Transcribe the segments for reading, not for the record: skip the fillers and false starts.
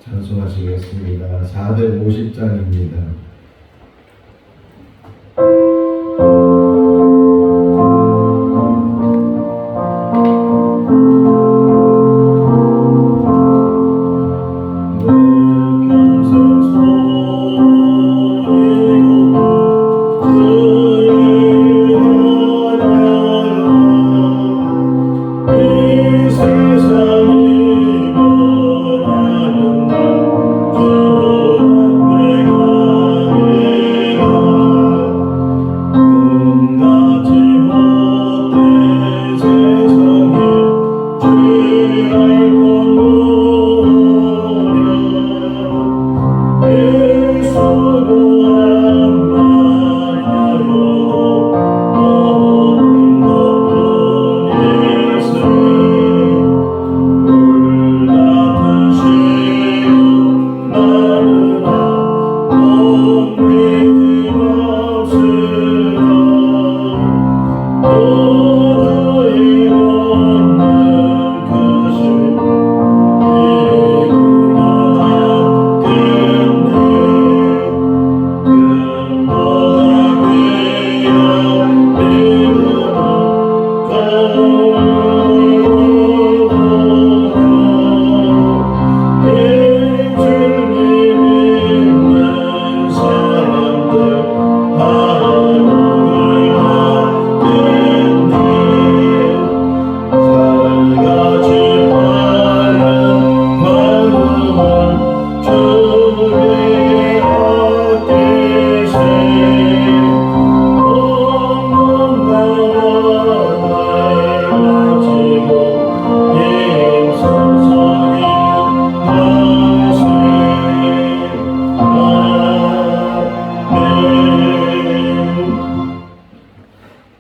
찬송하시겠습니다. 450장입니다.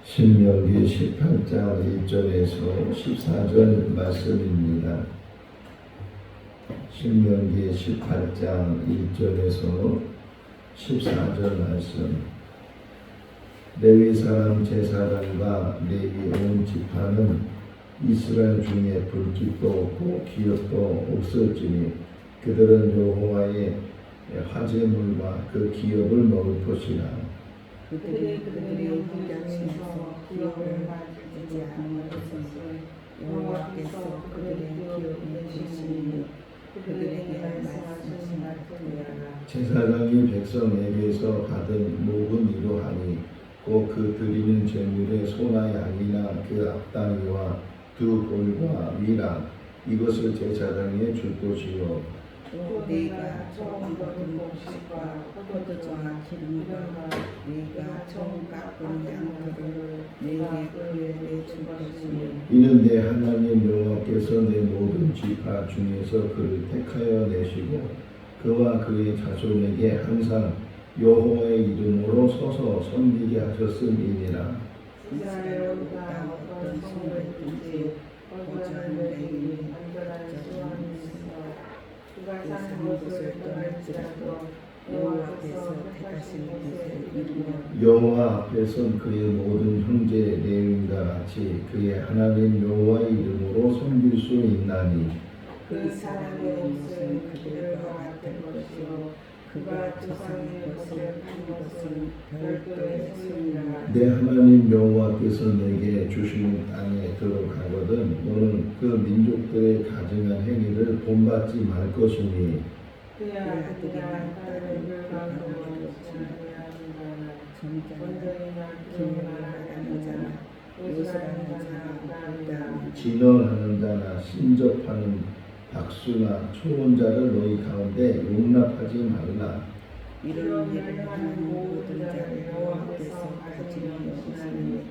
신명기 18장 1절에서 14절 말씀입니다. 신명기 18장 1절에서 14절 말씀. 레위 사람 제사장과 레위 온 지파는 이스라엘 중에 불깃도 없고 기업도 없을지니 그들은 여호와의 화제물과 그 기업을 먹을 것이라. 그들의 현장에서 기업을 가지지 않은 것은 여호와께서 그들의 기업을 주시니 그들에게 말씀하신 말씀이라. 제사장이 백성에게서 받은 목은 이러하니 곧 그 드리는 제물의 소나 양이나 그 앞다리와 두 볼과 위랑 이것을 제사장에 줄 것이요 또 네가 처음 거둔 곡식과 포도주와 기름과 네가 처음 깎은 양들을 내게 그에게 줄 것이니 이는 내 하나님 여호와께서 내 모든 지파 중에서 그를 택하여 내시고 그와 그의 자손에게 항상 여호와의 이름으로 서서 섬기게 하셨음이니라. 이스라엘 땅 어떤 식물든지 거주하는 레위인이 안전한 수완이 있으며 그가 사는 곳을 떠날지라도 여호와 앞에서 택하신 곳에 이르면 여호와 앞에선 그의 모든 형제 레위인과 같이 그의 하나님 여호와의 이름으로 섬길 수 있나니 그 사람의 옷은 그들과 같은 것이요 그가 조상의 것을 판 것은 별도의 수이라. 내 하나님 여호와께서 내게 주시는 땅에 들어가거든 너는 그 민족들의 가증한 행위를 본받지 말 것이니 그의 아들이나 딸을 불가하고 점잖은 기능하는 자나 요술하는 자나 진언하는 자나 신접하는 박수나 초혼자를 너희 가운데 용납하지 말라. 이런 일을 하는 모든 자를 여호와께서 가지며 여기시니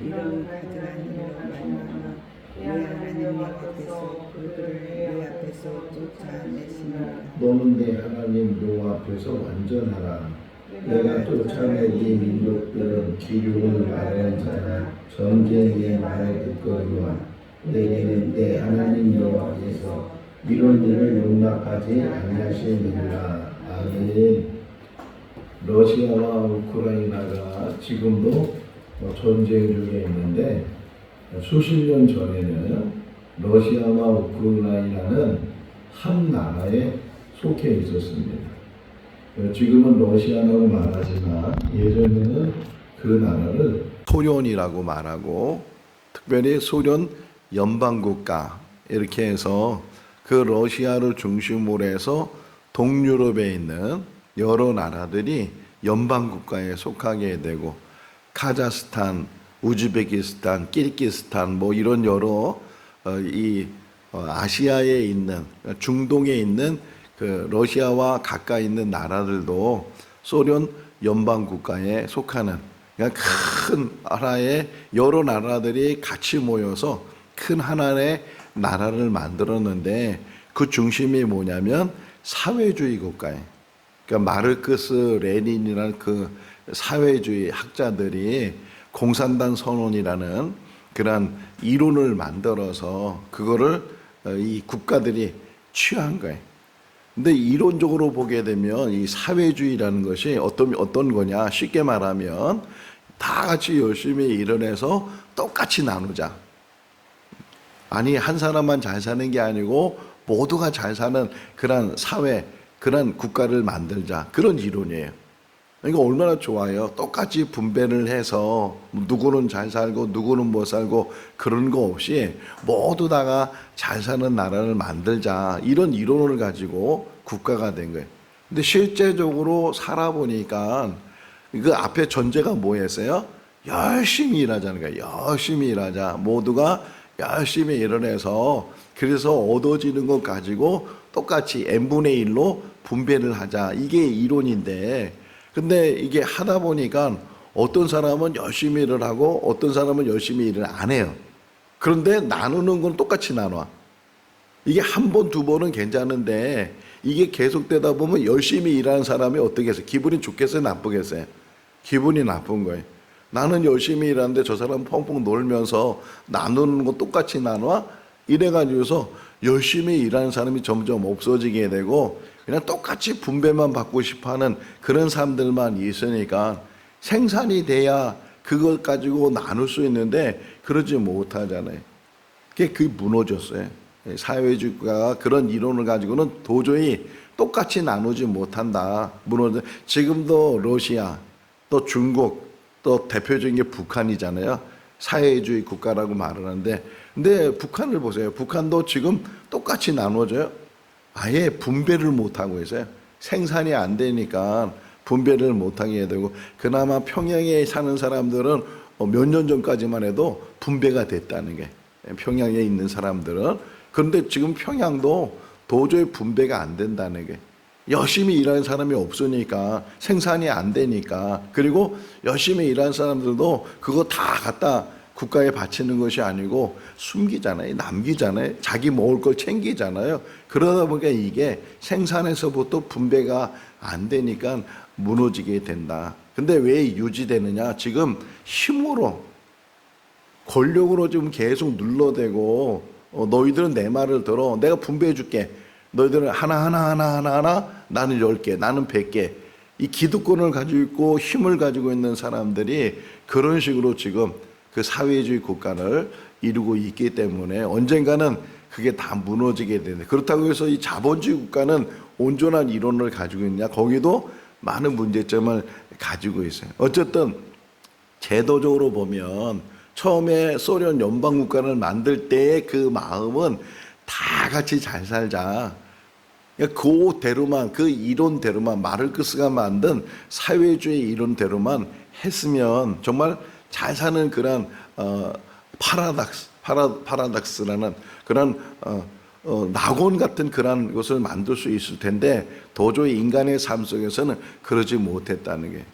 이런 가증한 일로 말미암아 내 하나님 여호와께서 그들을 내 앞에서 쫓아내시니라. 너는 내 하나님 여호와 앞에서 완전하라. 내가 쫓아낸 이 민족들은 기륭을 말하는 자나 전쟁의 말을 듣거니와 내게는 내 하나님 여호와께서 이런 일을 용납하지 아니하시느니라. 아멘. 러시아와 우크라이나가 지금도 전쟁 중에 있는데 수십 년 전에는 러시아와 우크라이나는 한 나라에 속해 있었습니다. 지금은 러시아라고 말하지만 예전에는 그 나라를 소련이라고 말하고 특별히 소련 연방국가 이렇게 해서 그 러시아를 중심으로 해서 동유럽에 있는 여러 나라들이 연방국가에 속하게 되고 카자흐스탄, 우즈베키스탄, 키르기스탄 뭐 이런 여러 아시아에 있는 중동에 있는 그 러시아와 가까이 있는 나라들도 소련 연방 국가에 속하는 그러니까 큰 나라의 여러 나라들이 같이 모여서 큰 하나의 나라를 만들었는데 그 중심이 뭐냐면 사회주의 국가예요. 그러니까 마르크스 레닌이라는 그 사회주의 학자들이 공산당 선언이라는 그런 이론을 만들어서 그거를 이 국가들이 취한 거예요. 근데 이론적으로 보게 되면 이 사회주의라는 것이 어떤 거냐? 쉽게 말하면 다 같이 열심히 일을 해서 똑같이 나누자. 아니 한 사람만 잘 사는 게 아니고 모두가 잘 사는 그런 사회, 그런 국가를 만들자. 그런 이론이에요. 그러니까 얼마나 좋아요. 똑같이 분배를 해서 누구는 잘 살고 누구는 못 살고 그런 거 없이 모두 다가 잘 사는 나라를 만들자. 이런 이론을 가지고 국가가 된 거예요. 근데 실제적으로 살아보니까 그 앞에 전제가 뭐였어요? 열심히 일하자는 거예요. 열심히 일하자. 모두가 열심히 일을 해서 그래서 얻어지는 것 가지고 똑같이 n분의 1로 분배를 하자. 이게 이론인데 근데 이게 하다 보니까 어떤 사람은 열심히 일을 하고 어떤 사람은 열심히 일을 안 해요. 그런데 나누는 건 똑같이 나눠. 이게 한 번, 두 번은 괜찮은데 이게 계속되다 보면 열심히 일하는 사람이 어떻게 해서 기분이 좋겠어요? 나쁘겠어요? 기분이 나쁜 거예요. 나는 열심히 일하는데 저 사람 펑펑 놀면서 나누는 거 똑같이 나눠? 이래가지고서 열심히 일하는 사람이 점점 없어지게 되고 그냥 똑같이 분배만 받고 싶어하는 그런 사람들만 있으니까 생산이 돼야 그걸 가지고 나눌 수 있는데 그러지 못하잖아요. 그게 무너졌어요. 사회주의가 그런 이론을 가지고는 도저히 똑같이 나누지 못한다. 무너져. 지금도 러시아, 또 중국, 또 대표적인 게 북한이잖아요. 사회주의 국가라고 말을 하는데 근데 북한을 보세요. 북한도 지금 똑같이 나눠져요. 아예 분배를 못하고 있어요. 생산이 안 되니까 분배를 못하게 되고 그나마 평양에 사는 사람들은 몇 년 전까지만 해도 분배가 됐다는 게 평양에 있는 사람들은 그런데 지금 평양도 도저히 분배가 안 된다는 게 열심히 일하는 사람이 없으니까 생산이 안 되니까 그리고 열심히 일하는 사람들도 그거 다 갖다 국가에 바치는 것이 아니고 숨기잖아요. 남기잖아요. 자기 먹을 걸 챙기잖아요. 그러다 보니까 이게 생산에서부터 분배가 안 되니까 무너지게 된다. 근데 왜 유지되느냐? 지금 힘으로 권력으로 지금 계속 눌러대고 너희들은 내 말을 들어. 내가 분배해 줄게. 너희들은 하나 나는 10개 나는 100개 이 기득권을 가지고 있고 힘을 가지고 있는 사람들이 그런 식으로 지금 그 사회주의 국가를 이루고 있기 때문에 언젠가는 그게 다 무너지게 되는데 그렇다고 해서 이 자본주의 국가는 온전한 이론을 가지고 있냐? 거기도 많은 문제점을 가지고 있어요. 어쨌든 제도적으로 보면 처음에 소련 연방국가를 만들 때의 그 마음은 다 같이 잘 살자. 그대로만 그 이론대로만 마르크스가 만든 사회주의 이론대로만 했으면 정말 잘 사는 그런 파라닥스라는 그런 낙원 같은 그런 것을 만들 수 있을 텐데 도저히 인간의 삶 속에서는 그러지 못했다는 게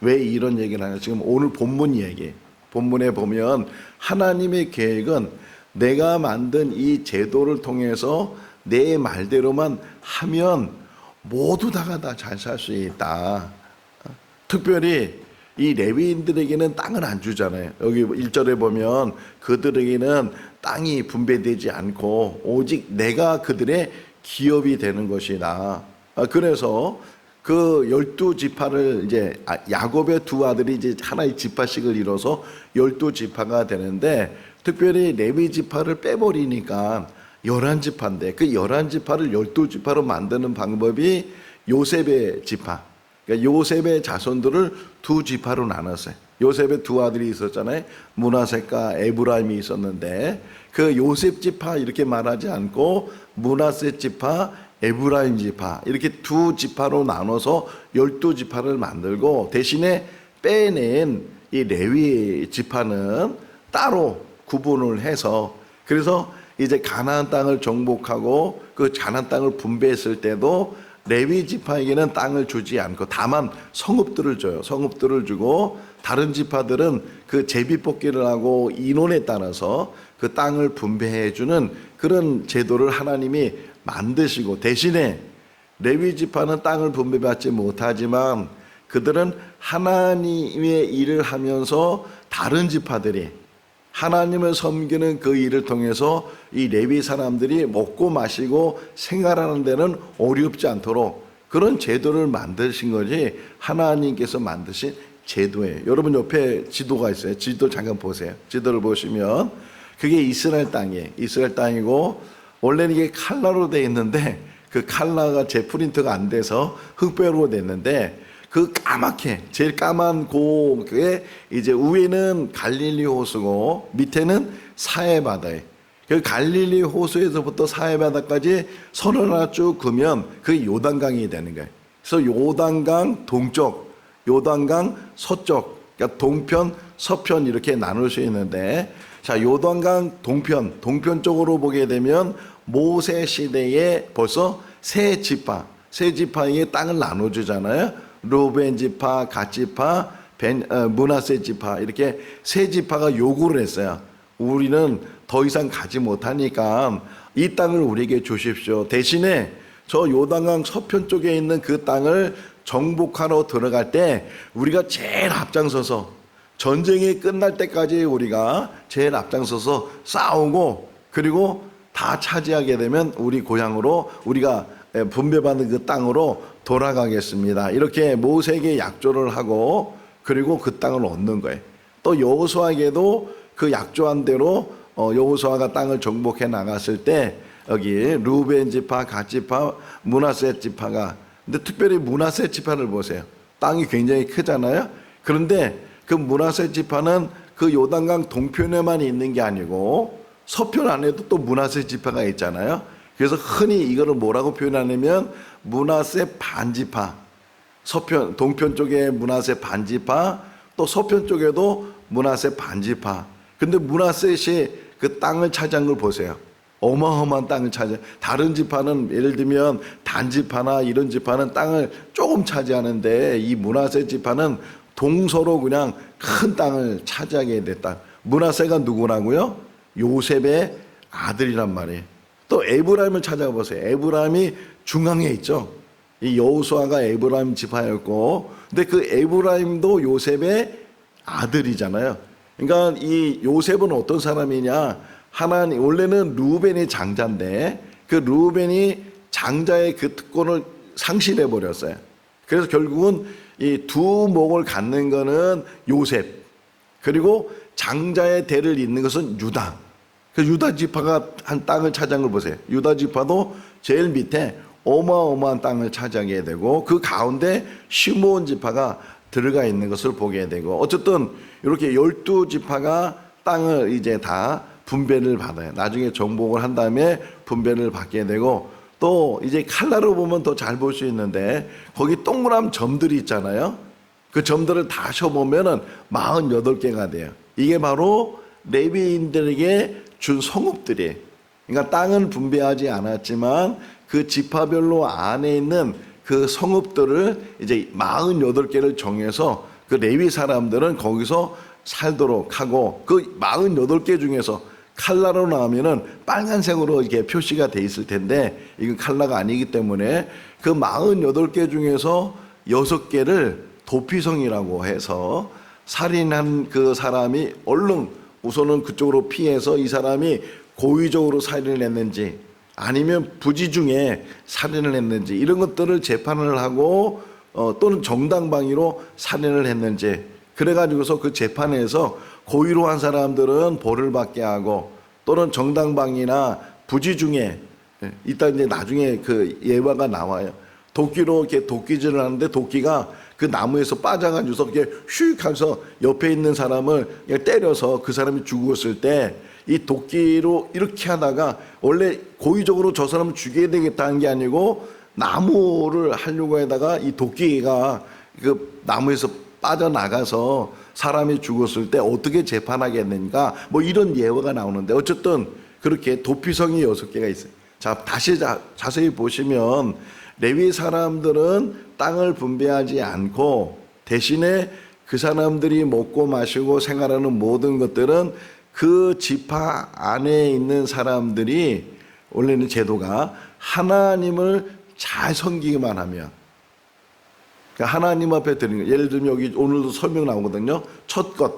왜 이런 얘기를 하냐? 지금 오늘 본문 얘기 본문에 보면 하나님의 계획은 내가 만든 이 제도를 통해서 내 말대로만 하면 모두 다가 다 잘 살 수 있다. 특별히 이 레위인들에게는 땅을 안 주잖아요. 여기 1절에 보면 그들에게는 땅이 분배되지 않고 오직 내가 그들의 기업이 되는 것이다. 그래서 그 12지파를 이제 야곱의 두 아들이 이제 하나의 지파씩을 이뤄서 12지파가 되는데 특별히 레위 지파를 빼버리니까 11지파인데 그 11지파를 12지파로 만드는 방법이 요셉의 지파, 그러니까 요셉의 자손들을 두 지파로 나눴어요. 요셉의 두 아들이 있었잖아요. 므낫세과 에브라임이 있었는데 그 요셉 지파 이렇게 말하지 않고 므낫세 지파, 에브라임 지파 이렇게 두 지파로 나눠서 12지파를 만들고 대신에 빼낸 이 레위 지파는 따로 구분을 해서 그래서 이제 가나안 땅을 정복하고 그 가나안 땅을 분배했을 때도 레위 지파에게는 땅을 주지 않고 다만 성읍들을 줘요. 성읍들을 주고 다른 지파들은 그 제비뽑기를 하고 인원에 따라서 그 땅을 분배해 주는 그런 제도를 하나님이 만드시고 대신에 레위 지파는 땅을 분배받지 못하지만 그들은 하나님의 일을 하면서 다른 지파들이 하나님을 섬기는 그 일을 통해서 이 레위 사람들이 먹고 마시고 생활하는 데는 어렵지 않도록 그런 제도를 만드신 거지 하나님께서 만드신 제도예요. 여러분 옆에 지도가 있어요. 지도 잠깐 보세요. 지도를 보시면 그게 이스라엘 땅이에요. 이스라엘 땅이고 원래는 이게 칼라로 돼 있는데 그 칼라가 재프린트가 안 돼서 흑백으로 됐는데 그 까맣게 제일 까만 그게 이제 위에는 갈릴리 호수고 밑에는 사해 바다예요. 그 갈릴리 호수에서부터 사해 바다까지 선 하나 쭉 그으면 그게 요단강이 되는 거예요. 그래서 요단강 동쪽, 요단강 서쪽, 그러니까 동편, 서편 이렇게 나눌 수 있는데 자 요단강 동편 쪽으로 보게 되면 모세 시대에 벌써 세 지파의 땅을 나눠주잖아요. 루벤 지파, 갓 지파, 므낫세 지파 이렇게 세 지파가 요구를 했어요. 우리는 더 이상 가지 못하니까 이 땅을 우리에게 주십시오. 대신에 저 요단강 서편 쪽에 있는 그 땅을 정복하러 들어갈 때 우리가 제일 앞장서서 전쟁이 끝날 때까지 우리가 제일 앞장서서 싸우고 그리고 다 차지하게 되면 우리 고향으로 우리가 분배받은 그 땅으로 돌아가겠습니다. 이렇게 모세에게 약조를 하고 그리고 그 땅을 얻는 거예요. 또 여호수아에게도 그 약조한 대로 여호수아가 땅을 정복해 나갔을 때 여기 루벤 지파, 갓 지파, 므낫세 지파가 근데 특별히 므낫세 지파를 보세요. 땅이 굉장히 크잖아요. 그런데 그 므낫세 지파는 그 요단강 동편에만 있는 게 아니고 서편 안에도 또 므낫세 지파가 있잖아요. 그래서 흔히 이거를 뭐라고 표현하냐면 므낫세 반지파, 동편 쪽에 므낫세 반지파, 또 서편 쪽에도 므낫세 반지파. 근데 므낫셋이 그 땅을 차지한 걸 보세요. 어마어마한 땅을 차지. 다른 지파는 예를 들면 단지파나 이런 지파는 땅을 조금 차지하는데 이 므낫세 지파는 동서로 그냥 큰 땅을 차지하게 됐다. 므낫세가 누구라고요? 요셉의 아들이란 말이에요. 또 에브라임을 찾아보세요. 에브라임이 중앙에 있죠. 이 여호수아가 에브라임 지파였고, 근데 그 에브라임도 요셉의 아들이잖아요. 그러니까 이 요셉은 어떤 사람이냐? 하나님 원래는 루벤이 장자인데 그 루벤이 장자의 그 특권을 상실해 버렸어요. 그래서 결국은 이 두 목을 갖는 거는 요셉, 그리고 장자의 대를 잇는 것은 유다. 그 유다 지파가 한 땅을 차지한 걸 보세요. 유다 지파도 제일 밑에 어마어마한 땅을 차지하게 되고 그 가운데 시므온 지파가 들어가 있는 것을 보게 되고 어쨌든 이렇게 12지파가 땅을 이제 다 분배를 받아요. 나중에 정복을 한 다음에 분배를 받게 되고 또 이제 칼라로 보면 더 잘 볼 수 있는데 거기 동그란 점들이 있잖아요. 그 점들을 다 쳐보면은 48개가 돼요. 이게 바로 레위인들에게 준 성읍들이에요. 그러니까 땅은 분배하지 않았지만 그 지파별로 안에 있는 그 성읍들을 이제 48개를 정해서 그 레위 사람들은 거기서 살도록 하고 그 48개 중에서 칼라로 나오면은 빨간색으로 이렇게 표시가 돼 있을 텐데 이건 칼라가 아니기 때문에 그 48개 중에서 6개를 도피성이라고 해서 살인한 그 사람이 얼른 우선은 그쪽으로 피해서 이 사람이 고의적으로 살인을 했는지 아니면 부지 중에 살인을 했는지 이런 것들을 재판을 하고 또는 정당방위로 살인을 했는지 그래가지고서 그 재판에서 고의로 한 사람들은 벌을 받게 하고 또는 정당방위나 부지 중에 이따 이제 나중에 그 예화가 나와요. 도끼로 이렇게 도끼질을 하는데 도끼가 그 나무에서 빠져가지고서 이렇게 휙 하면서 옆에 있는 사람을 그냥 때려서 그 사람이 죽었을 때 이 도끼로 이렇게 하다가 원래 고의적으로 저 사람을 죽여야 되겠다는 게 아니고 나무를 하려고 하다가 이 도끼가 그 나무에서 빠져나가서 사람이 죽었을 때 어떻게 재판하겠는가 뭐 이런 예화가 나오는데 어쨌든 그렇게 도피성이 6개가 있어요. 자, 다시 자세히 보시면 레위 사람들은 땅을 분배하지 않고 대신에 그 사람들이 먹고 마시고 생활하는 모든 것들은 그 지파 안에 있는 사람들이 원래는 제도가 하나님을 잘 섬기기만 하면, 그러니까 하나님 앞에 드리는 거. 예를 들면 여기 오늘도 설명 나오거든요. 첫 것,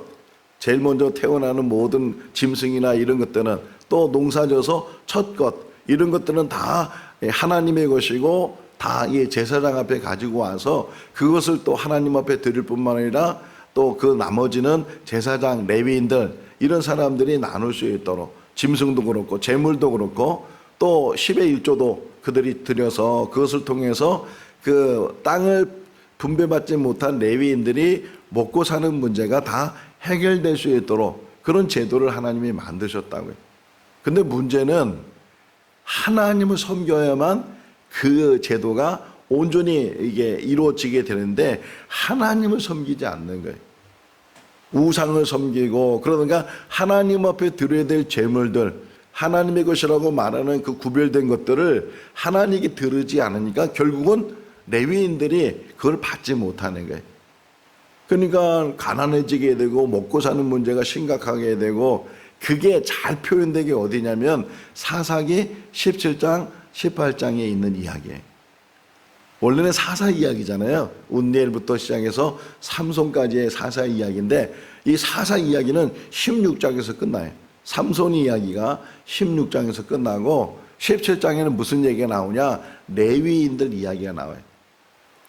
제일 먼저 태어나는 모든 짐승이나 이런 것들은, 또 농사져서 첫 것, 이런 것들은 다 하나님의 것이고 다 이 제사장 앞에 가지고 와서 그것을 또 하나님 앞에 드릴 뿐만 아니라 또 그 나머지는 제사장, 레위인들 이런 사람들이 나눌 수 있도록, 짐승도 그렇고 재물도 그렇고 또 10의 1조도 그들이 드려서 그것을 통해서 그 땅을 분배받지 못한 레위인들이 먹고 사는 문제가 다 해결될 수 있도록 그런 제도를 하나님이 만드셨다고요. 근데 문제는 하나님을 섬겨야만 그 제도가 온전히 이게 이루어지게 되는데 하나님을 섬기지 않는 거예요. 우상을 섬기고, 그러니까 하나님 앞에 드려야 될 제물들, 하나님의 것이라고 말하는 그 구별된 것들을 하나님께 드리지 않으니까 결국은 레위인들이 그걸 받지 못하는 거예요. 그러니까 가난해지게 되고 먹고 사는 문제가 심각하게 되고, 그게 잘 표현되게 어디냐면 사사기 17장 18장에 있는 이야기예요. 원래는 사사 이야기잖아요. 운니엘부터 시작해서 삼손까지의 사사 이야기인데 이 사사 이야기는 16장에서 끝나요. 삼손 이야기가 16장에서 끝나고 17장에는 무슨 얘기가 나오냐? 레위인들 이야기가 나와요.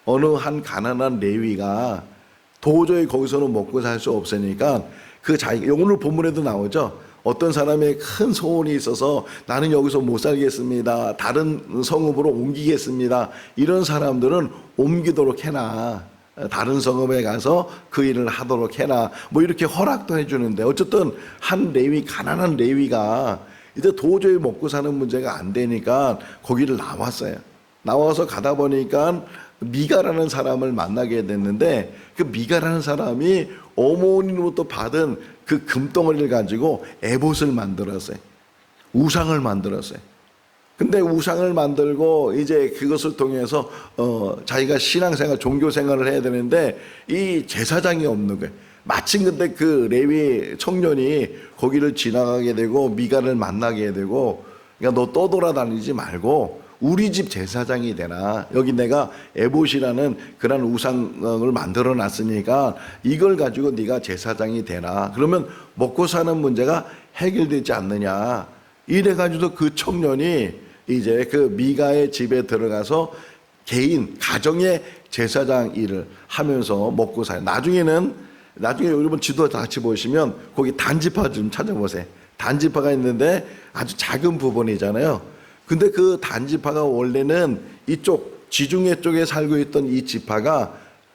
어느 한 가난한 레위가 도저히 거기서는 먹고 살 수 없으니까 그 자기, 오늘 본문에도 나오죠. 어떤 사람의 큰 소원이 있어서 나는 여기서 못 살겠습니다. 다른 성읍으로 옮기겠습니다. 이런 사람들은 옮기도록 해놔. 다른 성읍에 가서 그 일을 하도록 해놔. 뭐 이렇게 허락도 해주는데 어쨌든 한 레위, 가난한 레위가 이제 도저히 먹고 사는 문제가 안 되니까 거기를 나왔어요. 나와서 가다 보니까 미가라는 사람을 만나게 됐는데 그 미가라는 사람이 어머니로부터 받은 그 금덩어리를 가지고 에봇을 만들었어요. 우상을 만들었어요. 근데 우상을 만들고 이제 그것을 통해서 자기가 신앙생활, 종교생활을 해야 되는데 이 제사장이 없는 거예요. 마침 근데 그 레위 청년이 거기를 지나가게 되고 미가를 만나게 되고, 그러니까 너 떠돌아다니지 말고 우리 집 제사장이 되나. 여기 내가 에봇이라는 그런 우상을 만들어 놨으니까 이걸 가지고 네가 제사장이 되나. 그러면 먹고 사는 문제가 해결되지 않느냐. 이래 가지고 그 청년이 이제 그 미가의 집에 들어가서 개인 가정의 제사장 일을 하면서 먹고 살아요. 나중에 여러분 지도 같이 보시면 거기 단지파 좀 찾아보세요. 단지파가 있는데 아주 작은 부분이잖아요. 근데 그 단지파가 원래는 이쪽 지중해 쪽에 살고 있던 이 지파가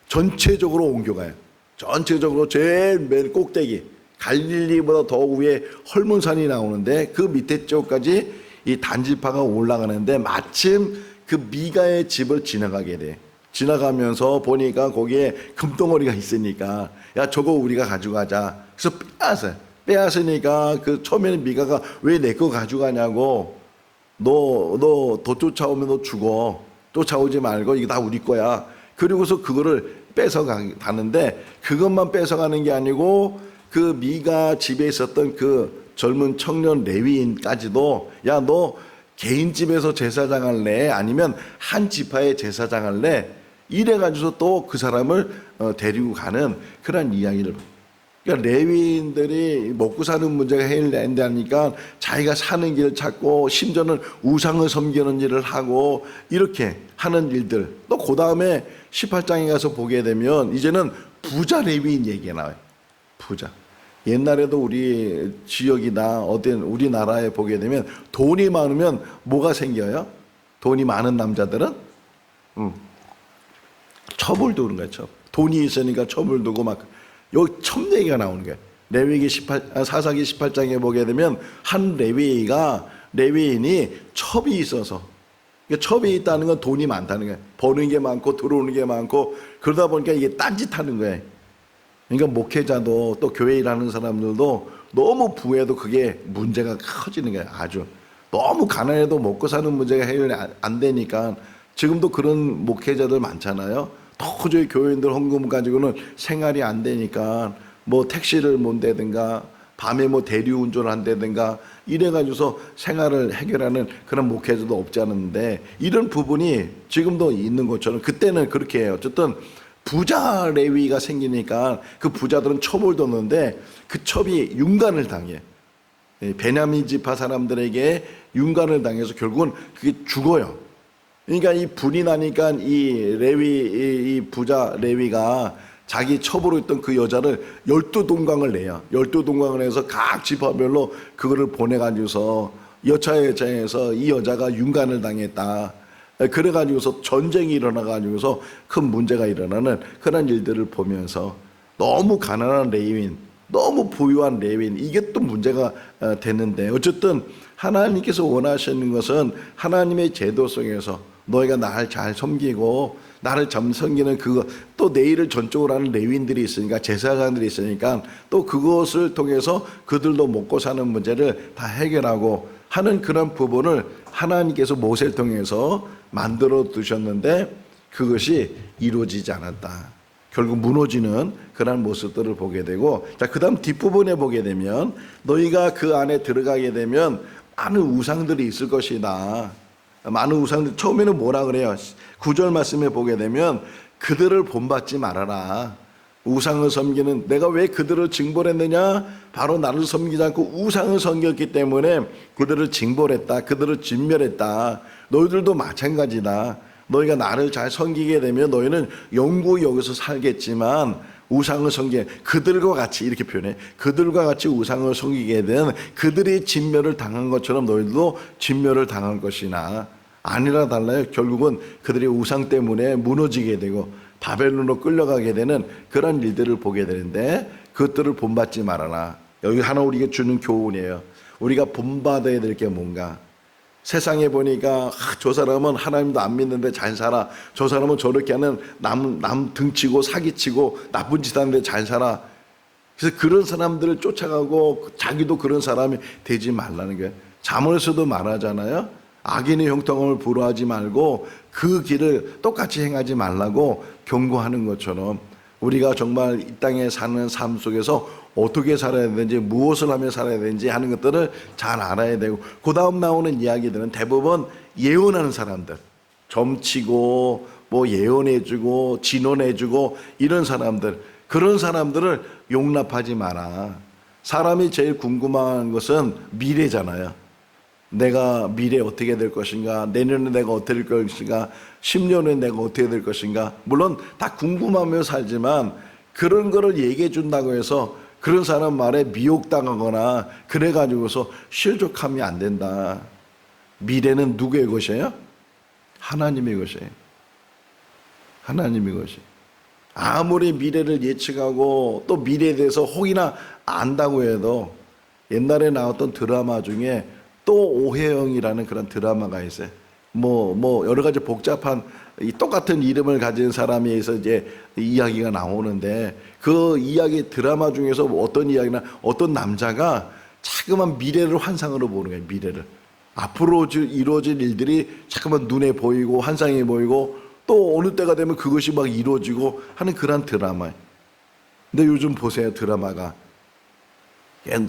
전체적으로 옮겨가요. 전체적으로 제일 맨 꼭대기 갈릴리보다 더 위에 헐몬산이 나오는데 그 밑에 쪽까지 이 단지파가 올라가는데 마침 그 미가의 집을 지나가게 돼. 지나가면서 보니까 거기에 금덩어리가 있으니까 야 저거 우리가 가져가자. 그래서 빼앗아요. 빼앗으니까 그 처음에는 미가가 왜 내 거 가져가냐고. 너 더 쫓아오면 너 죽어. 쫓아오지 말고 이거 다 우리 거야. 그리고서 그거를 뺏어가는데 그것만 뺏어가는 게 아니고 그 미가 집에 있었던 그 젊은 청년 레위인까지도 야 너 개인 집에서 제사장 할래? 아니면 한 지파의 제사장 할래? 이래가지고 또 그 사람을 데리고 가는 그런 이야기를. 그러니까 레위인들이 먹고 사는 문제가 해결된다니까 자기가 사는 길을 찾고 심지어는 우상을 섬기는 일을 하고 이렇게 하는 일들. 또 그 다음에 18장에 가서 보게 되면 이제는 부자 레위인 얘기가 나와요. 부자. 옛날에도 우리 지역이나 어떤 우리나라에 보게 되면 돈이 많으면 뭐가 생겨요? 돈이 많은 남자들은 첩을 두는 거예요. 첩. 돈이 있으니까 첩을 두고 막 여기 첩 얘기가 나오는 거예요. 레위기 사사기 18장에 보게 되면 한 레위인이 첩이 있어서, 그러니까 첩이 있다는 건 돈이 많다는 거예요. 버는 게 많고 들어오는 게 많고 그러다 보니까 이게 딴짓하는 거예요. 그러니까 목회자도 또 교회 일하는 사람들도 너무 부해도 그게 문제가 커지는 거예요. 아주 너무 가난해도 먹고 사는 문제가 해결이 안 되니까 지금도 그런 목회자들 많잖아요. 도저히 교인들 헌금 가지고는 생활이 안 되니까 뭐 택시를 못 대든가 밤에 뭐 대리운전을 한다든가 이래가지고서 생활을 해결하는 그런 목회자도 없지 않은데, 이런 부분이 지금도 있는 것처럼 그때는 그렇게 해요. 어쨌든 부자 레위가 생기니까 그 부자들은 첩을 뒀는데 그 첩이 윤관을 당해. 베냐민 지파 사람들에게 윤관을 당해서 결국은 그게 죽어요. 그러니까 이 분이 나니까 이 부자 레위가 자기 첩으로 있던 그 여자를 12동강을 내요. 12동강을 해서 각 지파별로 그거를 보내가지고서 여차여차해서 이 여자가 윤관을 당했다. 그래가지고서 전쟁이 일어나가지고서 큰 문제가 일어나는 그런 일들을 보면서 너무 가난한 레위인, 너무 부유한 레위인, 이게 또 문제가 되는데, 어쨌든 하나님께서 원하시는 것은 하나님의 제도 속에서 너희가 나를 잘 섬기고 나를 잘 섬기는 그거, 또 내일을 전적으로 하는 레위인들이 있으니까, 제사장들이 있으니까 또 그것을 통해서 그들도 먹고 사는 문제를 다 해결하고 하는 그런 부분을 하나님께서 모세를 통해서 만들어 두셨는데 그것이 이루어지지 않았다. 결국 무너지는 그런 모습들을 보게 되고, 자, 그 다음 뒷부분에 보게 되면 너희가 그 안에 들어가게 되면 많은 우상들이 있을 것이다. 많은 우상들, 처음에는 뭐라 그래요? 9절 말씀에 보게 되면 그들을 본받지 말아라. 우상을 섬기는, 내가 왜 그들을 징벌했느냐? 바로 나를 섬기지 않고 우상을 섬겼기 때문에 그들을 징벌했다. 그들을 진멸했다. 너희들도 마찬가지다. 너희가 나를 잘 섬기게 되면 너희는 영구히 여기서 살겠지만 우상을 섬기게, 그들과 같이, 이렇게 표현해, 그들과 같이 우상을 섬기게 되면 그들이 진멸을 당한 것처럼 너희들도 진멸을 당할 것이나, 아니라 달라요. 결국은 그들이 우상 때문에 무너지게 되고 바벨론으로 끌려가게 되는 그런 일들을 보게 되는데, 그것들을 본받지 말아라. 여기 하나 우리에게 주는 교훈이에요. 우리가 본받아야 될 게 뭔가. 세상에 보니까 저 사람은 하나님도 안 믿는데 잘 살아, 저 사람은 저렇게 하는 남 등치고 사기치고 나쁜 짓 하는데 잘 살아. 그래서 그런 사람들을 쫓아가고 자기도 그런 사람이 되지 말라는 거예요. 잠언에서도 말하잖아요. 악인의 형통함을 부러워하지 말고 그 길을 똑같이 행하지 말라고 경고하는 것처럼, 우리가 정말 이 땅에 사는 삶 속에서 어떻게 살아야 되는지, 무엇을 하며 살아야 되는지 하는 것들을 잘 알아야 되고, 그 다음 나오는 이야기들은 대부분 예언하는 사람들, 점치고 뭐 예언해주고 진언해주고 이런 사람들, 그런 사람들을 용납하지 마라. 사람이 제일 궁금한 것은 미래잖아요. 내가 미래에 어떻게 될 것인가, 내년에 내가 어떻게 될 것인가, 10년에 내가 어떻게 될 것인가, 물론 다 궁금하며 살지만 그런 거를 얘기해 준다고 해서 그런 사람 말에 미혹당하거나 그래가지고서 실족하면 안 된다. 미래는 누구의 것이에요? 하나님의 것이에요. 하나님의 것이에요. 아무리 미래를 예측하고 또 미래에 대해서 혹이나 안다고 해도, 옛날에 나왔던 드라마 중에 또 오해영이라는 그런 드라마가 있어요. 뭐 여러 가지 복잡한 이 똑같은 이름을 가진 사람에 의해서 이제 이야기가 나오는데, 그 이야기 드라마 중에서 어떤 이야기나 어떤 남자가 자그만 미래를 환상으로 보는 거예요. 미래를, 앞으로 이루어질 일들이 자꾸만 눈에 보이고 환상이 보이고 또 어느 때가 되면 그것이 막 이루어지고 하는 그런 드라마예요. 근데 요즘 보세요, 드라마가.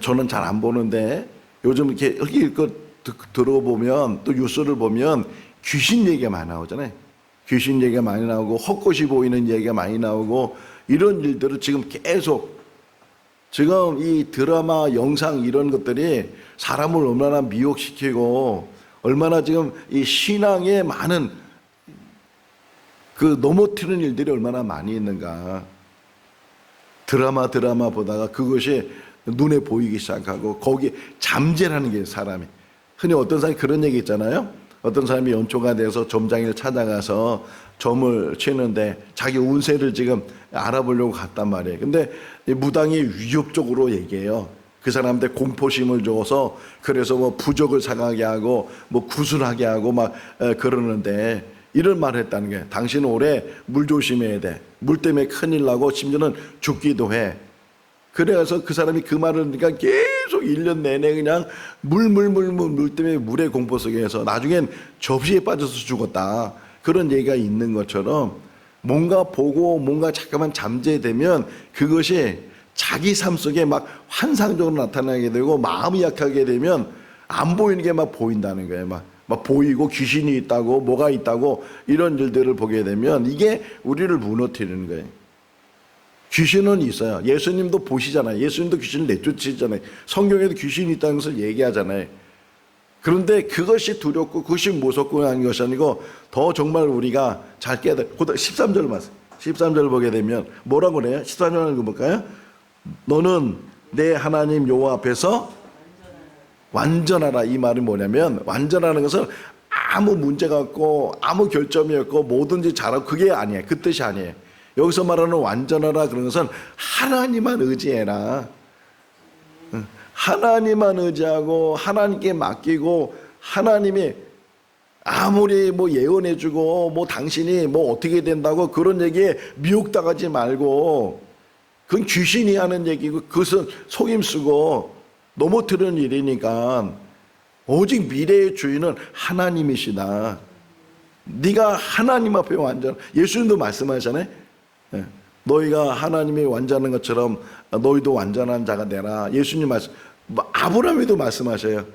저는 잘 안 보는데 요즘 이렇게 들어보면, 또 뉴스를 보면 귀신 얘기가 많이 나오잖아요. 귀신 얘기가 많이 나오고 헛것이 보이는 얘기가 많이 나오고, 이런 일들을 지금 계속, 지금 이 드라마 영상 이런 것들이 사람을 얼마나 미혹시키고 얼마나 지금 이 신앙에 많은 그 넘어뜨리는 일들이 얼마나 많이 있는가. 드라마 보다가 그것이 눈에 보이기 시작하고 거기에 잠재라는 게 사람이. 흔히 어떤 사람이 그런 얘기 있잖아요. 어떤 사람이 연초가 돼서 점장을 찾아가서 점을 치는데 자기 운세를 지금 알아보려고 갔단 말이에요. 근데 무당이 위협적으로 얘기해요. 그 사람한테 공포심을 줘서 그래서 뭐 부적을 상하게 하고 뭐 구술하게 하고 막 그러는데 이런 말을 했다는 게 당신은 올해 물 조심해야 돼. 물 때문에 큰일 나고 심지어는 죽기도 해. 그래서 그 사람이 그 말을 그러니까 계속 1년 내내 그냥 물 때문에 물의 공포 속에서 나중엔 접시에 빠져서 죽었다. 그런 얘기가 있는 것처럼 뭔가 보고 뭔가 잠깐만 잠재되면 그것이 자기 삶 속에 막 환상적으로 나타나게 되고 마음이 약하게 되면 안 보이는 게 막 보인다는 거예요. 막 보이고 귀신이 있다고 뭐가 있다고 이런 일들을 보게 되면 이게 우리를 무너뜨리는 거예요. 귀신은 있어요. 예수님도 보시잖아요. 예수님도 귀신을 내쫓으시잖아요. 성경에도 귀신이 있다는 것을 얘기하잖아요. 그런데 그것이 두렵고 그것이 무섭고 하는 것이 아니고 더 정말 우리가 잘 깨달아. 13절 말씀. 13절을 보게 되면 뭐라고 그래요? 13절 읽어볼까요? 너는 내 하나님 여호와 앞에서 완전하라. 이 말은 뭐냐면 완전하는 것은 아무 문제가 없고 아무 결점이 없고 뭐든지 잘하고 그게 아니에요. 그 뜻이 아니에요. 여기서 말하는 완전하라 그런 것은 하나님만 의지해라. 하나님만 의지하고 하나님께 맡기고 하나님이 아무리 뭐 예언해주고 뭐 당신이 뭐 어떻게 된다고 그런 얘기에 미혹당하지 말고 그건 귀신이 하는 얘기고 그것은 속임수고 넘어뜨리는 일이니까 오직 미래의 주인은 하나님이시다. 네가 하나님 앞에 완전. 예수님도 말씀하잖아요. 너희가 하나님이 완전한 것처럼 너희도 완전한 자가 되라. 예수님 말씀. 아브라함에도 말씀하셔요.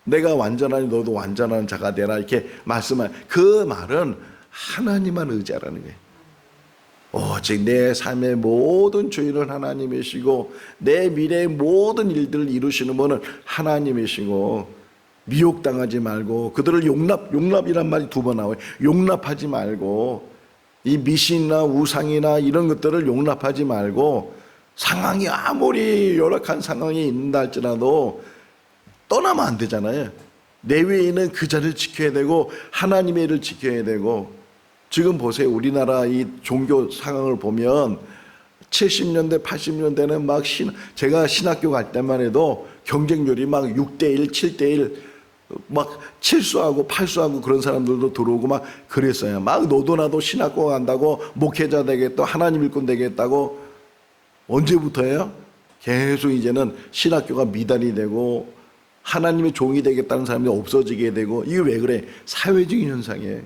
내가 완전하니 너도 완전한 자가 되라. 이렇게 말씀하요. 그 말은 하나님만 의지하라는 거예요. 오직 내 삶의 모든 주인은 하나님이시고 내 미래의 모든 일들을 이루시는 분은 하나님이시고 미혹당하지 말고 그들을 용납이란 말이 2번 나와요. 용납하지 말고 이 미신이나 우상이나 이런 것들을 용납하지 말고 상황이 아무리 열악한 상황이 있는다 할지라도 떠나면 안 되잖아요. 내 위에 있는 그 자리를 지켜야 되고 하나님의 일을 지켜야 되고 지금 보세요. 우리나라 이 종교 상황을 보면 70년대, 80년대는 막 제가 신학교 갈 때만 해도 경쟁률이 막 6대1, 7대1 막 7수하고 8수하고 그런 사람들도 들어오고 막 그랬어요. 막 너도 나도 신학교 간다고 목회자 되겠다, 하나님 일꾼 되겠다고. 언제부터예요? 계속 이제는 신학교가 미달이 되고 하나님의 종이 되겠다는 사람이 없어지게 되고. 이게 왜 그래? 사회적인 현상이에요.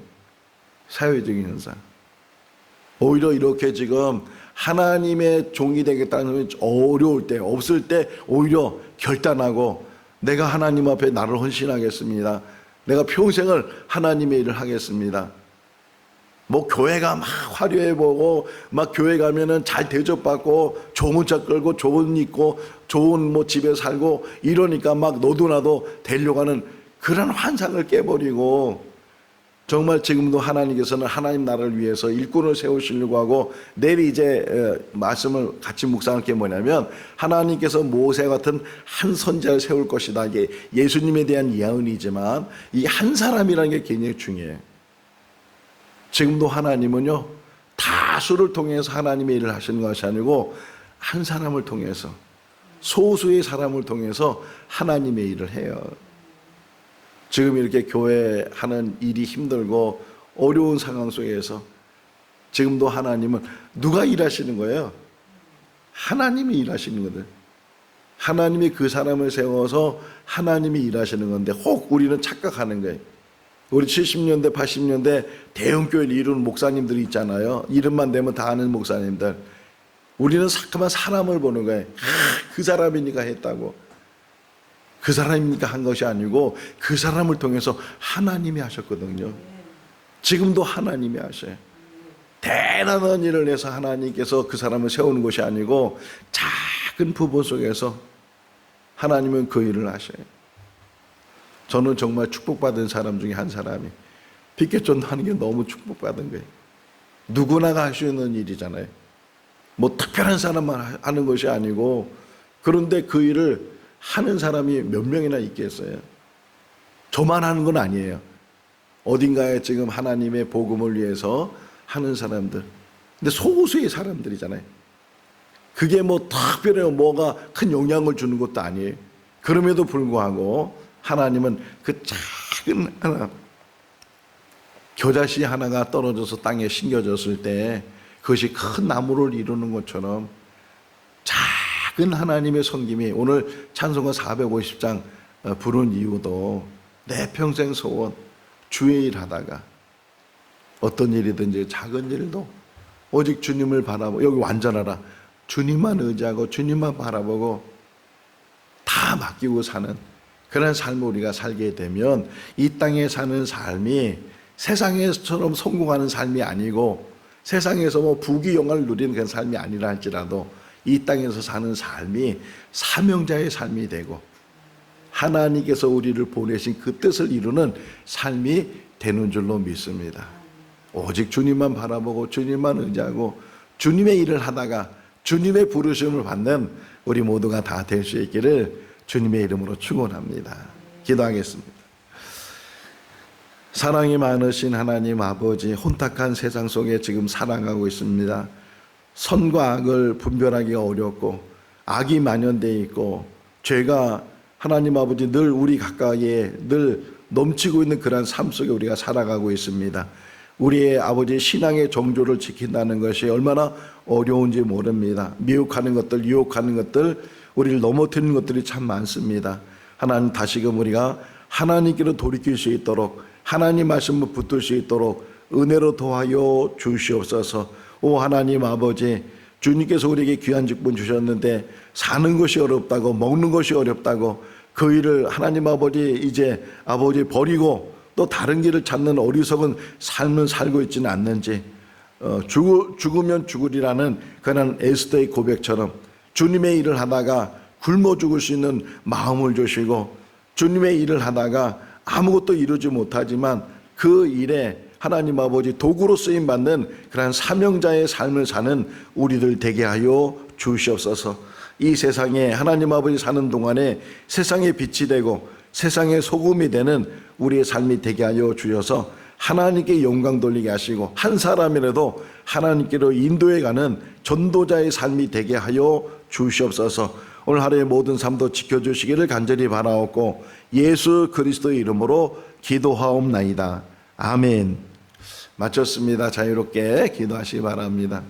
사회적인 현상. 오히려 이렇게 지금 하나님의 종이 되겠다는 사람이 어려울 때, 없을 때 오히려 결단하고 내가 하나님 앞에 나를 헌신하겠습니다. 내가 평생을 하나님의 일을 하겠습니다. 뭐 교회가 막 화려해 보고 막 교회 가면은 잘 대접받고 좋은 차 끌고 좋은 입고 좋은 뭐 집에 살고 이러니까 막 너도 나도 되려고 하는 그런 환상을 깨버리고 정말 지금도 하나님께서는 하나님 나라를 위해서 일꾼을 세우시려고 하고 내일 이제 말씀을 같이 묵상할 게 뭐냐면 하나님께서 모세 같은 한 선지자를 세울 것이다. 이게 예수님에 대한 예언이지만 이 한 사람이라는 게 굉장히 중요해요. 지금도 하나님은요 다수를 통해서 하나님의 일을 하시는 것이 아니고 한 사람을 통해서 소수의 사람을 통해서 하나님의 일을 해요. 지금 이렇게 교회 하는 일이 힘들고 어려운 상황 속에서 지금도 하나님은 누가 일하시는 거예요? 하나님이 일하시는 거든. 하나님이 그 사람을 세워서 하나님이 일하시는 건데 혹 우리는 착각하는 거예요. 우리 70년대 80년대 대형교회를 이루는 목사님들이 있잖아요. 이름만 대면 다 아는 목사님들. 우리는 그만 사람을 보는 거예요. 그 사람이니까 했다고. 그 사람이니까 한 것이 아니고 그 사람을 통해서 하나님이 하셨거든요. 지금도 하나님이 하셔요. 대단한 일을 해서 하나님께서 그 사람을 세우는 것이 아니고 작은 부분 속에서 하나님은 그 일을 하셔요. 저는 정말 축복받은 사람 중에 한 사람이 빅개전도 하는 게 너무 축복받은 거예요. 누구나가 할 수 있는 일이잖아요. 뭐 특별한 사람만 하는 것이 아니고 그런데 그 일을 하는 사람이 몇 명이나 있겠어요? 저만 하는 건 아니에요. 어딘가에 지금 하나님의 복음을 위해서 하는 사람들. 근데 소수의 사람들이잖아요. 그게 뭐 특별히 뭐가 큰 영향을 주는 것도 아니에요. 그럼에도 불구하고 하나님은 그 작은 하나, 겨자씨 하나가 떨어져서 땅에 심겨졌을 때 그것이 큰 나무를 이루는 것처럼 작은 하나님의 섬김이, 오늘 찬송가 450장 부른 이유도 내 평생 소원, 주의 일 하다가 어떤 일이든지 작은 일도 오직 주님을 바라보고, 여기 완전하라, 주님만 의지하고 주님만 바라보고 다 맡기고 사는 그런 삶을 우리가 살게 되면 이 땅에 사는 삶이 세상에처럼 성공하는 삶이 아니고 세상에서 뭐 부귀영화를 누리는 그런 삶이 아니라 할지라도 이 땅에서 사는 삶이 사명자의 삶이 되고 하나님께서 우리를 보내신 그 뜻을 이루는 삶이 되는 줄로 믿습니다. 오직 주님만 바라보고 주님만 의지하고 주님의 일을 하다가 주님의 부르심을 받는 우리 모두가 다 될 수 있기를 주님의 이름으로 축원합니다. 기도하겠습니다. 사랑이 많으신 하나님 아버지, 혼탁한 세상 속에 지금 살아가고 있습니다. 선과 악을 분별하기가 어렵고 악이 만연되어 있고 죄가 하나님 아버지 늘 우리 가까이에 늘 넘치고 있는 그러한 삶 속에 우리가 살아가고 있습니다. 우리의 아버지 신앙의 정조를 지킨다는 것이 얼마나 어려운지 모릅니다. 미혹하는 것들, 유혹하는 것들, 우리를 넘어뜨리는 것들이 참 많습니다. 하나님, 다시금 우리가 하나님께로 돌이킬 수 있도록, 하나님 말씀을 붙들 수 있도록 은혜로 도와여 주시옵소서. 오 하나님 아버지, 주님께서 우리에게 귀한 직분 주셨는데 사는 것이 어렵다고, 먹는 것이 어렵다고 그 일을 하나님 아버지 이제 아버지 버리고 또 다른 길을 찾는 어리석은 삶을 살고 있지는 않는지, 죽으면 죽으리라는 그런 에스더의 고백처럼 주님의 일을 하다가 굶어 죽을 수 있는 마음을 주시고, 주님의 일을 하다가 아무것도 이루지 못하지만 그 일에 하나님 아버지 도구로 쓰임받는 그런 사명자의 삶을 사는 우리들 되게 하여 주시옵소서. 이 세상에 하나님 아버지 사는 동안에 세상의 빛이 되고 세상의 소금이 되는 우리의 삶이 되게 하여 주셔서 하나님께 영광 돌리게 하시고 한 사람이라도 하나님께로 인도해 가는 전도자의 삶이 되게 하여 주시옵소서. 오늘 하루의 모든 삶도 지켜주시기를 간절히 바라옵고 예수 그리스도의 이름으로 기도하옵나이다. 아멘. 마쳤습니다. 자유롭게 기도하시기 바랍니다.